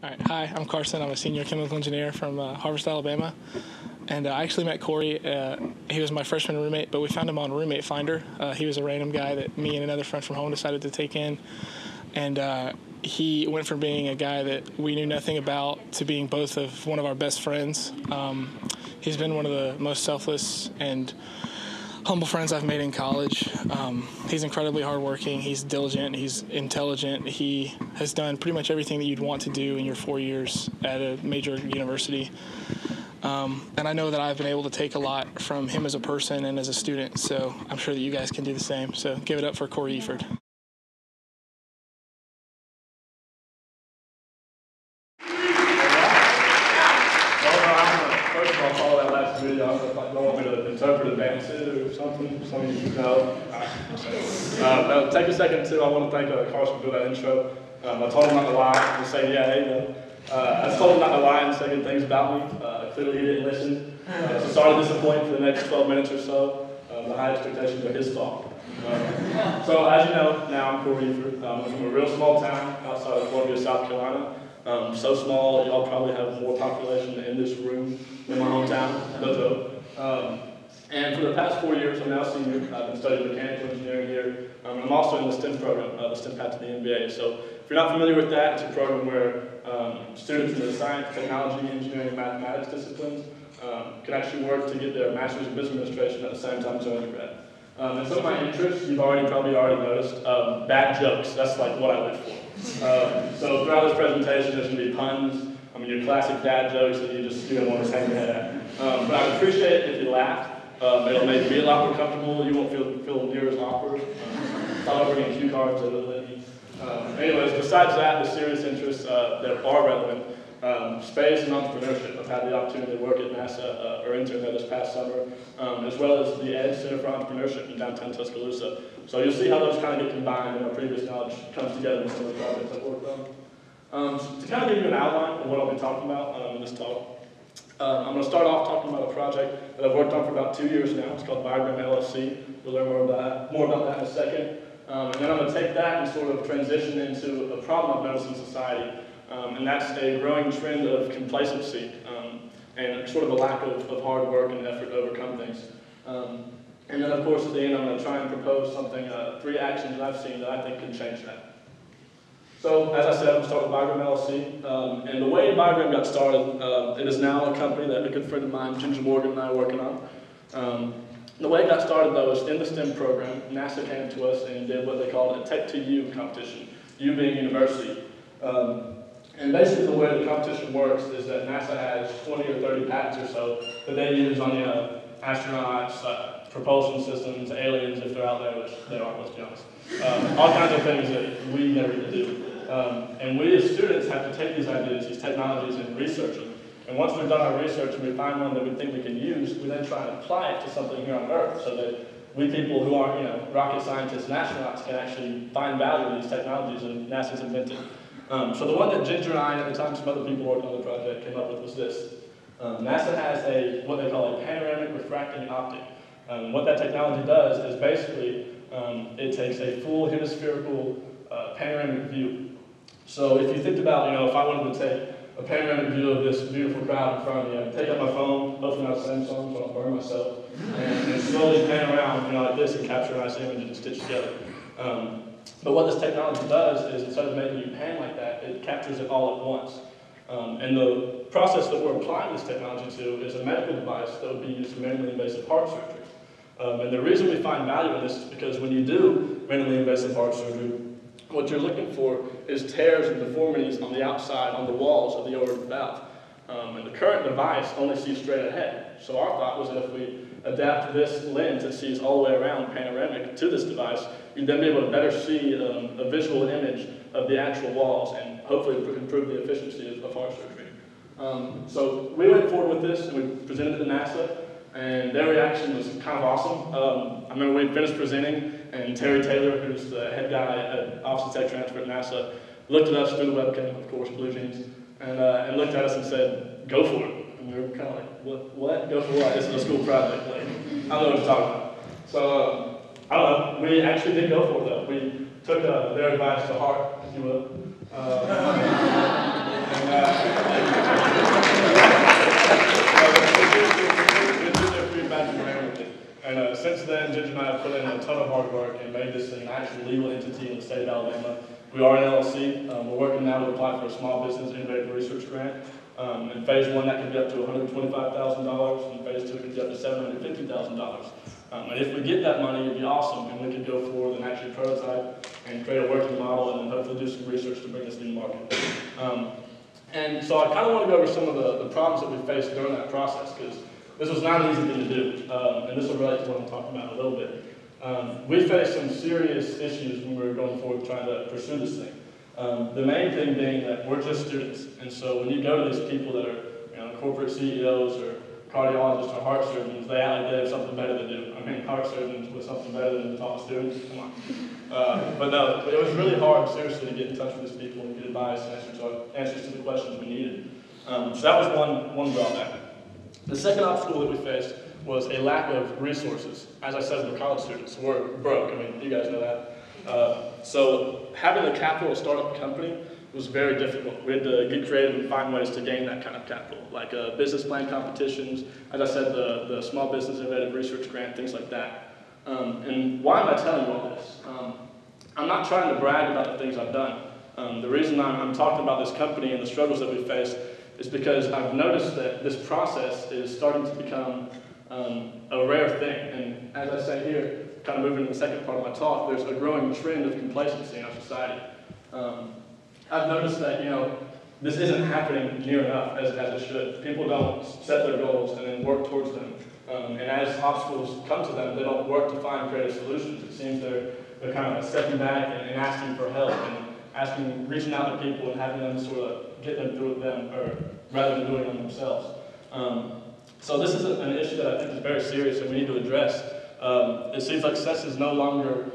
All right. Hi, I'm Carson. I'm a senior chemical engineer from Harvest, Alabama. And I actually met Cory. He was my freshman roommate, but we found him on Roommate Finder. He was a random guy that me and another friend from home decided to take in. And he went from being a guy that we knew nothing about to being both of one of our best friends. He's been one of the most selfless and humble friends I've made in college. He's incredibly hardworking. He's diligent. He's intelligent. He has done pretty much everything that you'd want to do in your 4 years at a major university. And I know that I've been able to take a lot from him as a person and as a student, so I'm sure that you guys can do the same. So give it up for Cory Efird. First of all, follow that last video. I don't know if I don't want me to interpret advances or something. Some of you know. Now, take a second too. I want to thank Carson for that intro. I told him not to lie and say, yeah, hey, I told him not to lie and say good things about me. Clearly he didn't listen. So sorry to disappoint for the next 12 minutes or so. The high expectations are his fault. So as you know, now I'm Cory Efird. I'm from a real small town outside of Columbia, South Carolina. So small, y'all probably have more population in this room than my hometown, no joke. And for the past 4 years, I'm now a senior. I've been studying mechanical engineering here. I'm also in the STEM program, the STEM path to the MBA. So if you're not familiar with that, it's a program where students in the science, technology, engineering, and mathematics disciplines can actually work to get their master's in business administration at the same time as undergrad. And some of my interests, you've probably already noticed, bad jokes. That's like what I live for. So throughout this presentation, there's going to be puns. I mean, your classic dad jokes that you don't want to hang your head at. But I would appreciate it if you laugh. It'll make me a lot more comfortable. You won't feel near as awkward. Thought over getting cue cards, they would let me. Anyways, besides that, the serious interests that are relevant, space and entrepreneurship. I've had the opportunity to work at NASA or intern there this past summer, as well as the Ed Center for Entrepreneurship in downtown Tuscaloosa. So you'll see how those kind of get combined and our previous knowledge comes together in some of the projects I've worked on. To kind of give you an outline of what I'll be talking about in this talk, I'm going to start off talking about a project that I've worked on for about 2 years now. It's called Diagram LLC. We'll learn more about that in a second. And then I'm going to take that and sort of transition into a problem I've noticed in society. And that's a growing trend of complacency and sort of a lack of hard work and effort to overcome things. And then, of course, at the end, I'm going to try and propose something, 3 actions that I've seen that I think can change that. So, as I said, I'm going to start with Diagram LLC. And the way Diagram got started, it is now a company that a good friend of mine, Ginger Morgan, and I are working on. The way it got started, though, is in the STEM program. NASA came to us and did what they called a Tech to You competition, you being university. And basically the way the competition works is that NASA has 20 or 30 patents or so that they use on astronauts, propulsion systems, aliens if they're out there, which they are, let's be honest. All kinds of things that we never get to do. And we as students have to take these ideas, these technologies, and research them. And once we've done our research and we find one that we think we can use, we then try and apply it to something here on Earth so that we people who aren't rocket scientists and astronauts can actually find value in these technologies that NASA's invented. So the one that Ginger and I, and at the time some other people working on the project, came up with was this. NASA has what they call a panoramic refracting optic. What that technology does is basically it takes a full hemispherical panoramic view. So if you think about, if I wanted to take a panoramic view of this beautiful crowd in front of me, I'd take out my phone, hopefully not Samsung, so I don't burn myself, and slowly pan around, like this, and capture a nice image and stitch together. But what this technology does is instead of making you pan like that, it captures it all at once. And the process that we're applying this technology to is a medical device that would be used for minimally invasive heart surgery. And the reason we find value in this is because when you do minimally invasive heart surgery, what you're looking for is tears and deformities on the outside, on the walls of the aortic valve. And the current device only sees straight ahead. So our thought was that if we adapt this lens that sees all the way around panoramic to this device, you'd then be able to better see a visual image of the actual walls and hopefully improve the efficiency of heart surgery. So we went forward with this and we presented it to NASA, and their reaction was kind of awesome. I remember we finished presenting, and Terry Taylor, who's the head guy at Office of Tech Transfer at NASA, looked at us through the webcam, of course, blue jeans, and looked at us and said, "Go for it." And we were kind of like, what? Go for what? This is a school project. Like, I don't know what you're talking about. So, I don't know. We actually did go for it, though. We took their advice to heart, if you will. And a ton of hard work and made this an actual legal entity in the state of Alabama. We are an LLC. We're working now to apply for a small business innovative research grant. In phase 1, that can be up to $125,000. In phase 2, it can be up to $750,000. And if we get that money, it'd be awesome, and we could go forward and actually prototype and create a working model and then hopefully do some research to bring this to the market. And so I kind of want to go over some of the problems that we faced during that process, because this was not an easy thing to do, and this will relate to what I'm talking about in a little bit. We faced some serious issues when we were going forward trying to pursue this thing. The main thing being that we're just students, and so when you go to these people that are corporate CEOs or cardiologists or heart surgeons, they act like they have something better to do. I mean, heart surgeons with something better than to talk to students, come on. But no, it was really hard, seriously, to get in touch with these people and get advice and answers to the questions we needed. So that was one drawback. The second obstacle that we faced was a lack of resources. As I said, we're college students, so we're broke. I mean, you guys know that. So having the capital to start up a company was very difficult. We had to get creative and find ways to gain that kind of capital, like business plan competitions, as I said, the Small Business Innovative Research Grant, things like that. And why am I telling you all this? I'm not trying to brag about the things I've done. The reason I'm talking about this company and the struggles that we faced is because I've noticed that this process is starting to become a rare thing. And as I say here, kind of moving to the second part of my talk, there's a growing trend of complacency in our society. I've noticed that, this isn't happening near enough as it should. People don't set their goals and then work towards them. And as obstacles come to them, they don't work to find creative solutions. It seems they're kind of stepping back and asking for help and reaching out to people and having them sort of get them through them, or rather than doing it themselves. So this is an issue that I think is very serious and we need to address. It seems like success is no longer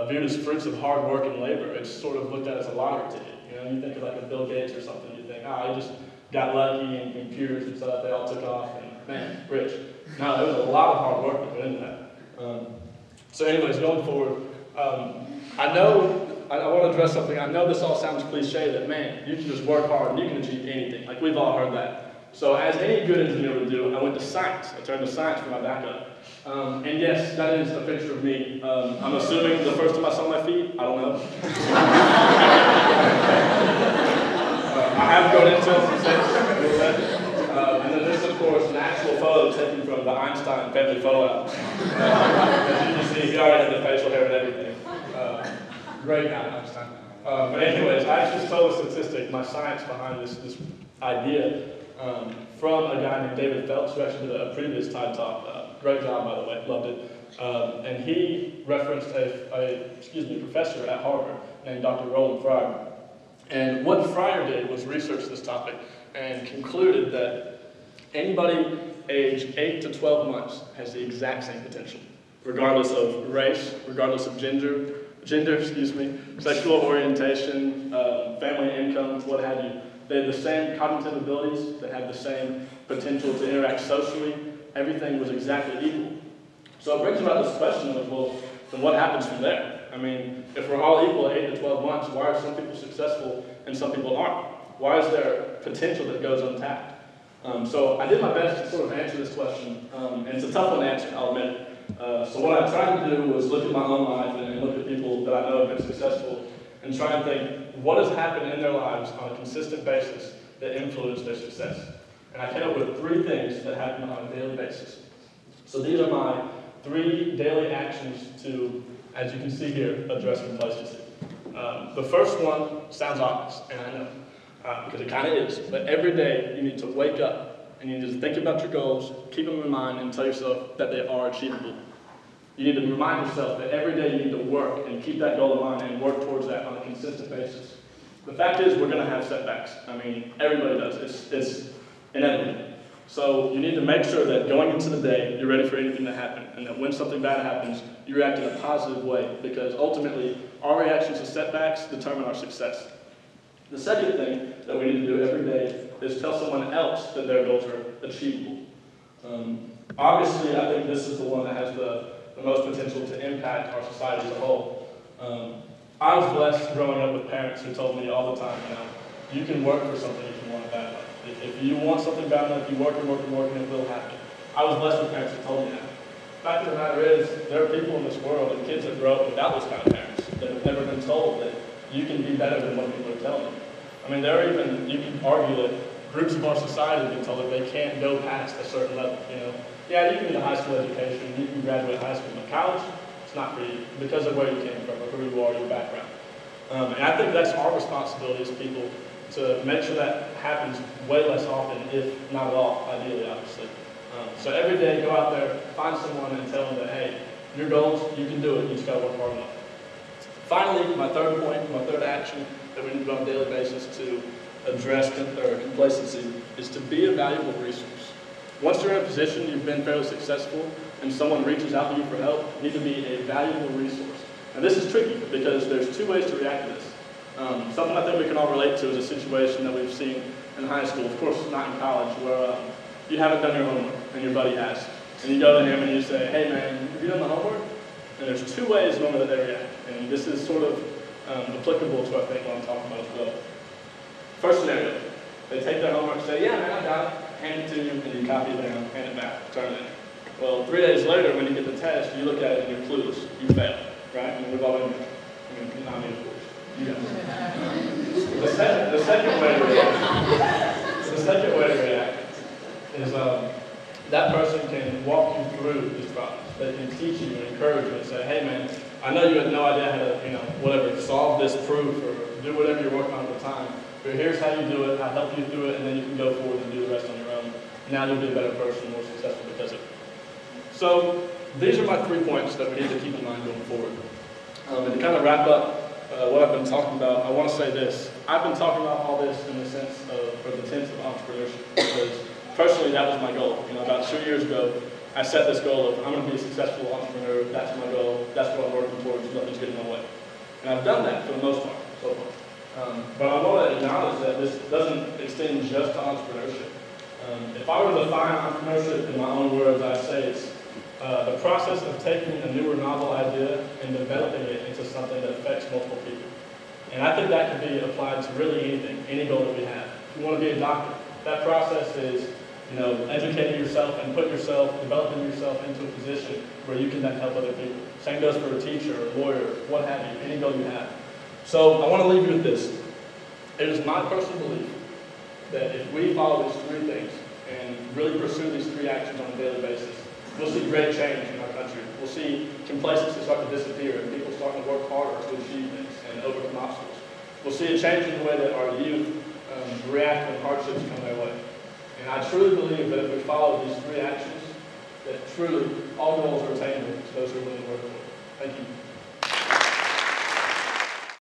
viewed as fruits of hard work and labor. It's sort of looked at as a lottery ticket. You think of like a Bill Gates or something, you think, he just got lucky and peers and stuff, they all took off and man, rich. No, there was a lot of hard work that went into that. So anyways, going forward, I want to address something. I know this all sounds cliche that, man, you can just work hard and you can achieve anything. Like, we've all heard that. So as any good engineer would do, I went to science. I turned to science for my backup. And yes, that is a picture of me. I'm assuming the first time I saw my feet, I don't know. I have grown into it since. And then this, of course, an actual photo taken from the Einstein family photo album. As you can see, he already had the facial hair and everything. Great guy, Einstein. But anyways, I actually stole a statistic, my science behind this idea, from a guy named David Phelps, who actually did a previous TED Talk. Great job, by the way, loved it. And he referenced a professor at Harvard named Dr. Roland Fryer. And what Fryer did was research this topic and concluded that anybody aged 8 to 12 months has the exact same potential, regardless of race, regardless of gender, sexual orientation, family income, what have you. They have the same cognitive abilities, they have the same potential to interact socially. Everything was exactly equal. So it brings about this question of, well, then what happens from there? I mean, if we're all equal at 8 to 12 months, why are some people successful and some people aren't? Why is there potential that goes untapped? So I did my best to sort of answer this question, and it's a tough one to answer, I'll admit it. So what I tried to do was look at my own life and look at people that I know have been successful and try and think, what has happened in their lives on a consistent basis that influenced their success? And I came up with 3 things that happen on a daily basis. So these are my 3 daily actions to, as you can see here, address complacency. The first one sounds obvious, and I know, because it kind of is, but every day you need to wake up and you need to think about your goals, keep them in mind, and tell yourself that they are achievable. You need to remind yourself that every day you need to work and keep that goal in mind and work towards that on a consistent basis. The fact is, we're going to have setbacks. I mean, everybody does. It's inevitable. So you need to make sure that going into the day, you're ready for anything to happen, and that when something bad happens, you react in a positive way, because ultimately, our reactions to setbacks determine our success. The second thing that we need to do every day is tell someone else that their goals are achievable. Obviously, I think this is the one that has the most potential to impact our society as a whole. I was blessed growing up with parents who told me all the time, you can work for something if you want it bad enough. If you want something bad enough, you work and work and work and it will happen. I was blessed with parents who told me that. fact of the matter is, there are people in this world and kids that grow up without those kind of parents that have never been told that you can be better than what people are telling you. I mean, there are even, you can argue that groups of our society have been told that they can't go past a certain level, you know. Yeah, you can get a high school education, you can graduate high school, but college, it's not for you because of where you came from or who you are, your background. And I think that's our responsibility as people to make sure that happens way less often, if not at all, ideally, obviously. So every day, go out there, find someone and tell them that, hey, your goals, you can do it, you just gotta work hard enough. Finally, my third point, my third action that we need to do on a daily basis to address complacency is to be a valuable resource. Once you're in a position, you've been fairly successful, and someone reaches out to you for help, you need to be a valuable resource. And this is tricky because there's two ways to react to this. Something I think we can all relate to is a situation that we've seen in high school, of course not in college, where you haven't done your homework and your buddy has. And you go to him and you say, hey man, have you done the homework? And there's two ways normally that they react. And this is sort of applicable to I think what I'm talking about as well. First scenario, they take their homework and say, yeah man, I got it, hand it to you, and you copy it down, hand it back, turn it in. Well, 3 days later when you get the test, you look at it and you're clueless, you failed, right? And we've all been there. I mean, not me of course. You guys. The second way to react is that person can walk you through this process. They can teach you and encourage you and say, hey man, I know you had no idea how to, solve this proof or do whatever you're working on at the time, but here's how you do it, I'll help you through it, and then you can go forward and do the rest on your own. Now you'll be a better person, more successful because of it. So these are my 3 points that we need to keep in mind going forward. And to kind of wrap up what I've been talking about, I want to say this. I've been talking about all this in the sense of, or the sense of entrepreneurship, because personally that was my goal. About 2 years ago, I set this goal of I'm going to be a successful entrepreneur. That's my goal. That's what I'm working towards. Nothing's getting in my way. And I've done that for the most part so far. But I want to acknowledge that this doesn't extend just to entrepreneurship. If I were to define entrepreneurship in my own words, I'd say it's the process of taking a new or novel idea and developing it into something that affects multiple people. And I think that can be applied to really anything, any goal that we have. If you want to be a doctor, that process is educating yourself and developing yourself into a position where you can then help other people. Same goes for a teacher, a lawyer, what have you, any goal you have. So I want to leave you with this. It is my personal belief that if we follow these 3 things and really pursue these 3 actions on a daily basis, we'll see great change in our country. We'll see complacency start to disappear and people starting to work harder to achieve things and overcome obstacles. We'll see a change in the way that our youth react when hardships come their way. And I truly believe that if we follow these 3 actions, that truly all goals are attainable to those who are willing to work for it.